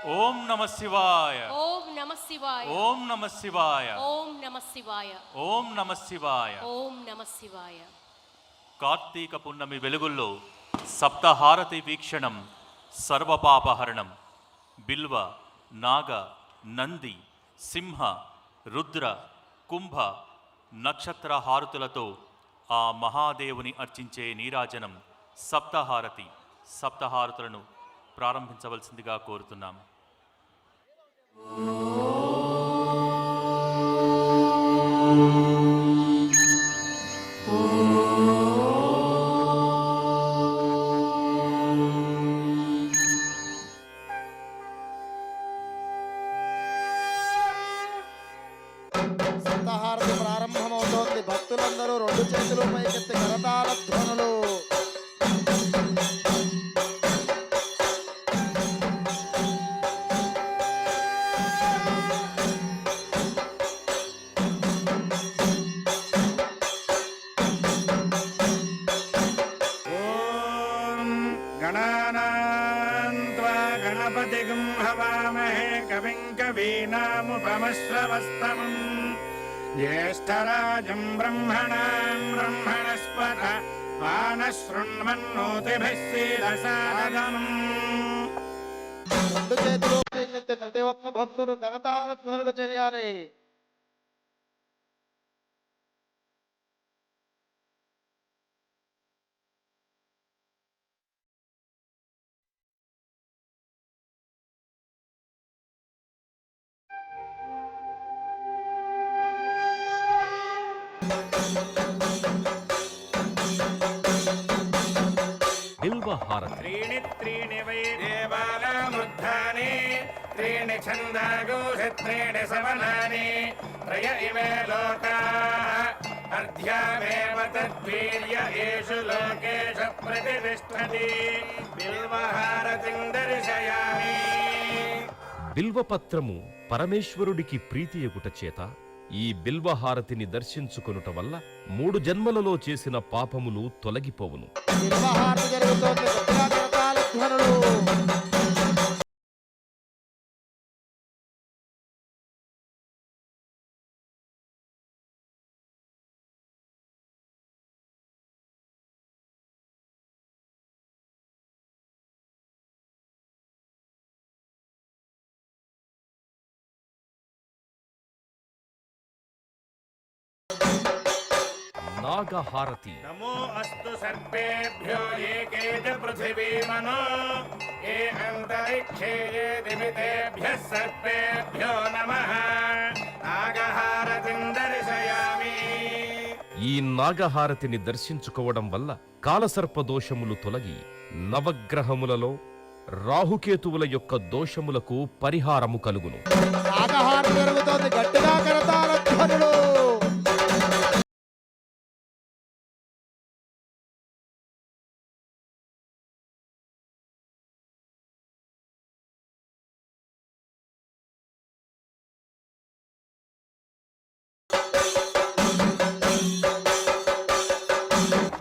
ఓం నమ శివాయ. ఓం నమ శివాయ. ఓం నమ శివాయ. ఓం నమ శివాయ. ఓం నమ శివాయ. ఓం నమ శివాయ. కార్తీక పున్నమి వెలుగుల్లో సప్తహారతి వీక్షణం సర్వపాపహరణం. బిల్వ, నాగ, నంది, సింహ, రుద్ర, కుంభ నక్షత్ర హారతులతో ఆ మహాదేవుని అర్చించే నీరాజనం సప్తహారతి. సప్తహారతులను ప్రారంభించవలసిందిగా కోరుతున్నాం. సప్తహారతి ప్రారంభమవుతోంది. భక్తులందరూ రెండు చేతులు పైకెత్తి కరతాళ ధ్వనులు. गणानान्त्वा गणपतिगं हवामहे कविं कवीनामुपमश्रवस्तमम् ज्येष्ठराजं ब्रह्मणां ब्रह्मणस्पत वानशृण्वन्नोतिभिः सीदसादनम्. రెండు చేతులు పైకెత్తి ప్రతి ఒక్క భక్తుడు కరతాళ ధ్వనులు చేయాలి. బిల్వహారతి. त्रीणि त्रीणि वै देवानामुद्धानि त्रीणि छन्दागोषि त्रीणि सवनानि त्रय इमे लोकाः अर्ध्यामेव तद्वीर्य येषु लोकेषु प्रतिष्ठति बिल्वहारतिं दर्शयामि. బిల్వపత్రము పరమేశ్వరుడికి ప్రీతియగుట చేత ఈ బిల్వహారతిని దర్శించుకొనుట వల్ల 3 జన్మలలో చేసిన పాపములు తొలగిపోవును. బిల్వహారతి జరుగుతోంది. గట్టిగా కరతాళ ధ్వనులు. నాగహారతి. नमो अस्तु सर्पेभ्यो ये के च पृथिवीमनो ये अन्तरिक्षे ये दिवितेभ्यः सर्पेभ्यो नमः. नागहारतिं दर्शयामि. ఈ నాగహారతిని దర్శించుకోవడం వల్ల కాలసర్ప దోషములు తొలగి నవగ్రహములలో రాహుకేతువుల యొక్క దోషములకు పరిహారము కలుగును. నాగహారతి జరుగుతోంది. గట్టిగా కరతాళ ధ్వనులు.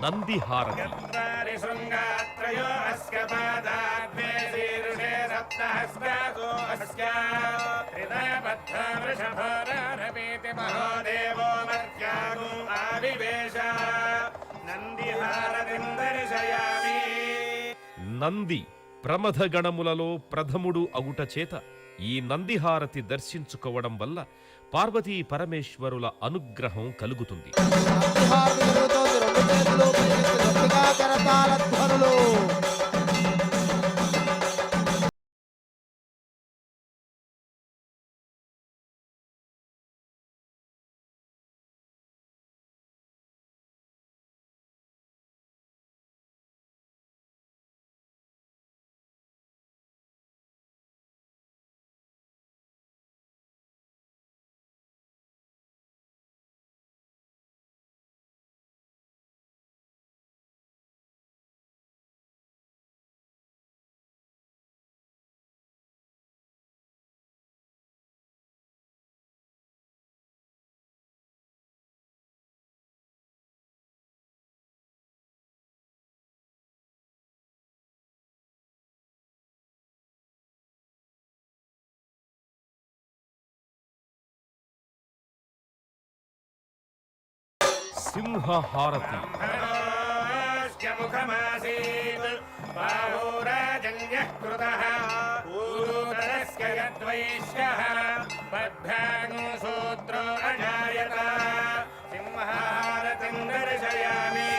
నందిహారతి. गन्धारि शृङ्गात्रयो अस्य पादाग्ने शीर्षे सप्तहस्तासो अस्य हृदयबद्धा वृषभोरारवेति महोदेवो मर्त्यागो आविवेश. नन्दिहारतिं दर्शयामि. నంది ప్రమథ గణములలో ప్రథముడు అగుట చేత ఈ నందిహారతి దర్శించుకోవడం వల్ల పార్వతీ పరమేశ్వరుల అనుగ్రహం కలుగుతుంది. నందిహారతి జరుగుతోంది. రెండు చేతులు పైకెత్తి గట్టిగా కరతాళ ధ్వనులు. సింహహారతి. ముఖమాసీత్ బాహూరాజన్యః కృతః పూరుతరస్య యద్వైశ్యః బద్ధాంగో సూత్రో అజాయత సింహారతిం దర్శయామి.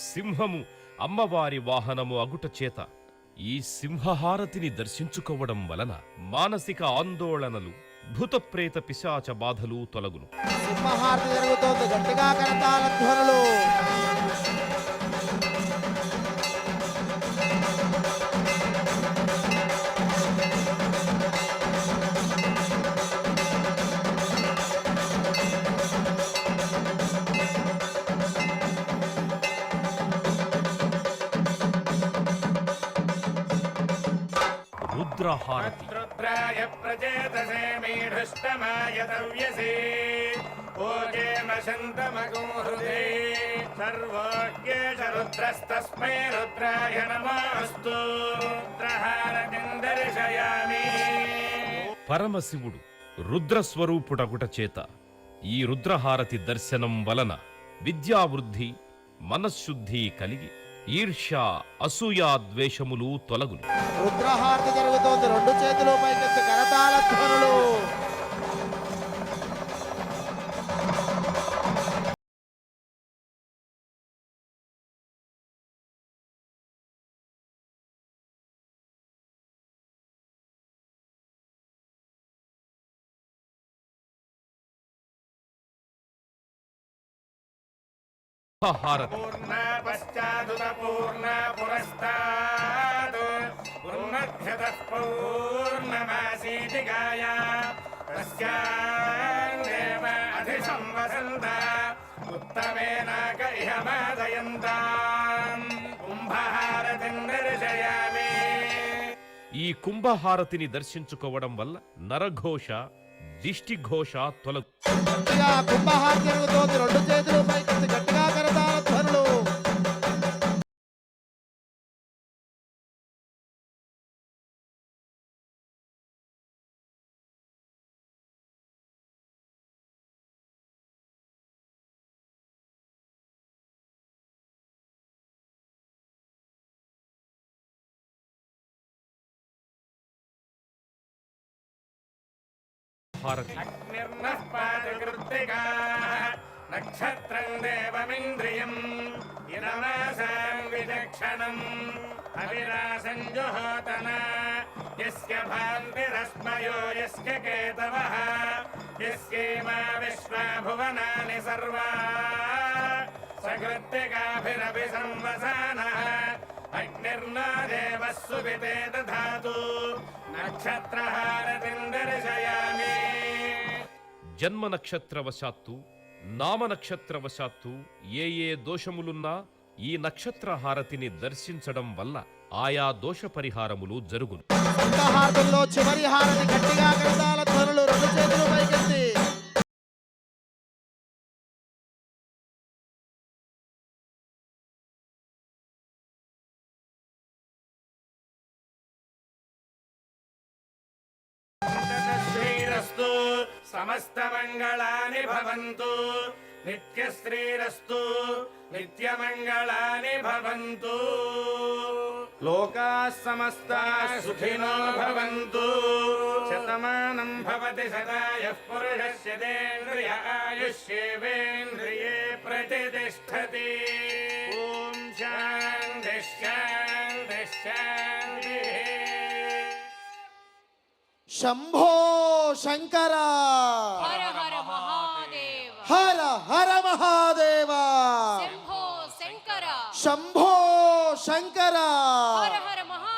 సింహము అమ్మవారి వాహనము అగుట చేత ఈ సింహహారతిని దర్శించుకోవడం వలన మానసిక ఆందోళనలు, భూతప్రేత పిశాచ బాధలు తొలగును. సింహహారతి జరుగుతోంది, గట్టిగా కరతాళ ధ్వనులు. రుద్రహారతి. రుద్రాయ ప్రచేతసే మీఢుష్టమాయ తవ్యసే ఓజేమశంతమగుం హృదే సర్వోజ్ఞేష రుద్రస్తస్మై రుద్రాయ నమోస్తు. రుద్రహారతిం దర్శయామి. పరమశివుడు రుద్రస్వరూపుడగుట చేత ఈ రుద్రహారతి దర్శనం వలన విద్యావృద్ధి, మనశ్శుద్ధి కలిగి ఈర్ష్య, అసూయా ద్వేషములు తొలగును. రుద్రహారతి జరుగుతోంది, రెండు చేతులు పైకెత్తి కరతాళ ధ్వనులు. హారతి. పూర్ణ పశ్చాదుత పూర్ణ పురస్తాద్ పూర్ణధ్యతః పౌర్ణమాసీతి గాయ తస్యాదేవ అధిసంవసంత ఉత్తమేనాక ఇహ మాదయంతాం. కుంభహారతిం దర్శయామి. ఈ కుంభహారతిని దర్శించుకోవడం వల్ల నరఘోష, దిష్టిఘోష తొలగు. గట్టిగా కుంభహారతి జరుగుతోంది, రెండు చేతులు పైకెత్తి గట్టిగా కరతాళ ధ్వనులు. హారతి. నిర్నః పాదకృత్తికాః నక్షత్రం దేవమింద్రియం ఇనమాసాం విచక్షణం అవిరాసం జుహోతన యస్య భాంతిరస్మయో యస్య కేతవః యస్యేమా విశ్వా భువనాని సర్వా సకృత్తికాభిరపి సంవసానః అగ్నిర్నో దేవः సువితే దధాతు. నక్షత్రహారతిం దర్శయామి. జన్మ నక్షత్రవశాత్తు, నామ నక్షత్రవశాత్తు ఏ ఏ దోషములున్నా ఈ నక్షత్ర హారతిని దర్శించడం వల్ల ఆయా దోష పరిహారములు జరుగును. సింహహారతుల్లో చివరి హారతి, గట్టిగా కరతాళ ధ్వనులు, రెండు చేతులు పైకెత్తి. శ్రీరస్తు సమస్తమంగళాని భవంతు. నిత్యశ్రీరస్తు నిత్యమంగళాని భవంతు. లోకాః సమస్తాః సుఖినో భవంతు. శతమానం భవతి శతాయః పురుషస్య తేంద్రియ ఆయుష్యేవేంద్రియే ప్రతిష్టతి. ఓం శాంతి శాంతి శాంతిః. శంభో శంకర, హర హర మహాదేవ. హర హర మహాదేవ. శంభో శంకర. శంభో శంకర, హర హర మహాదేవ.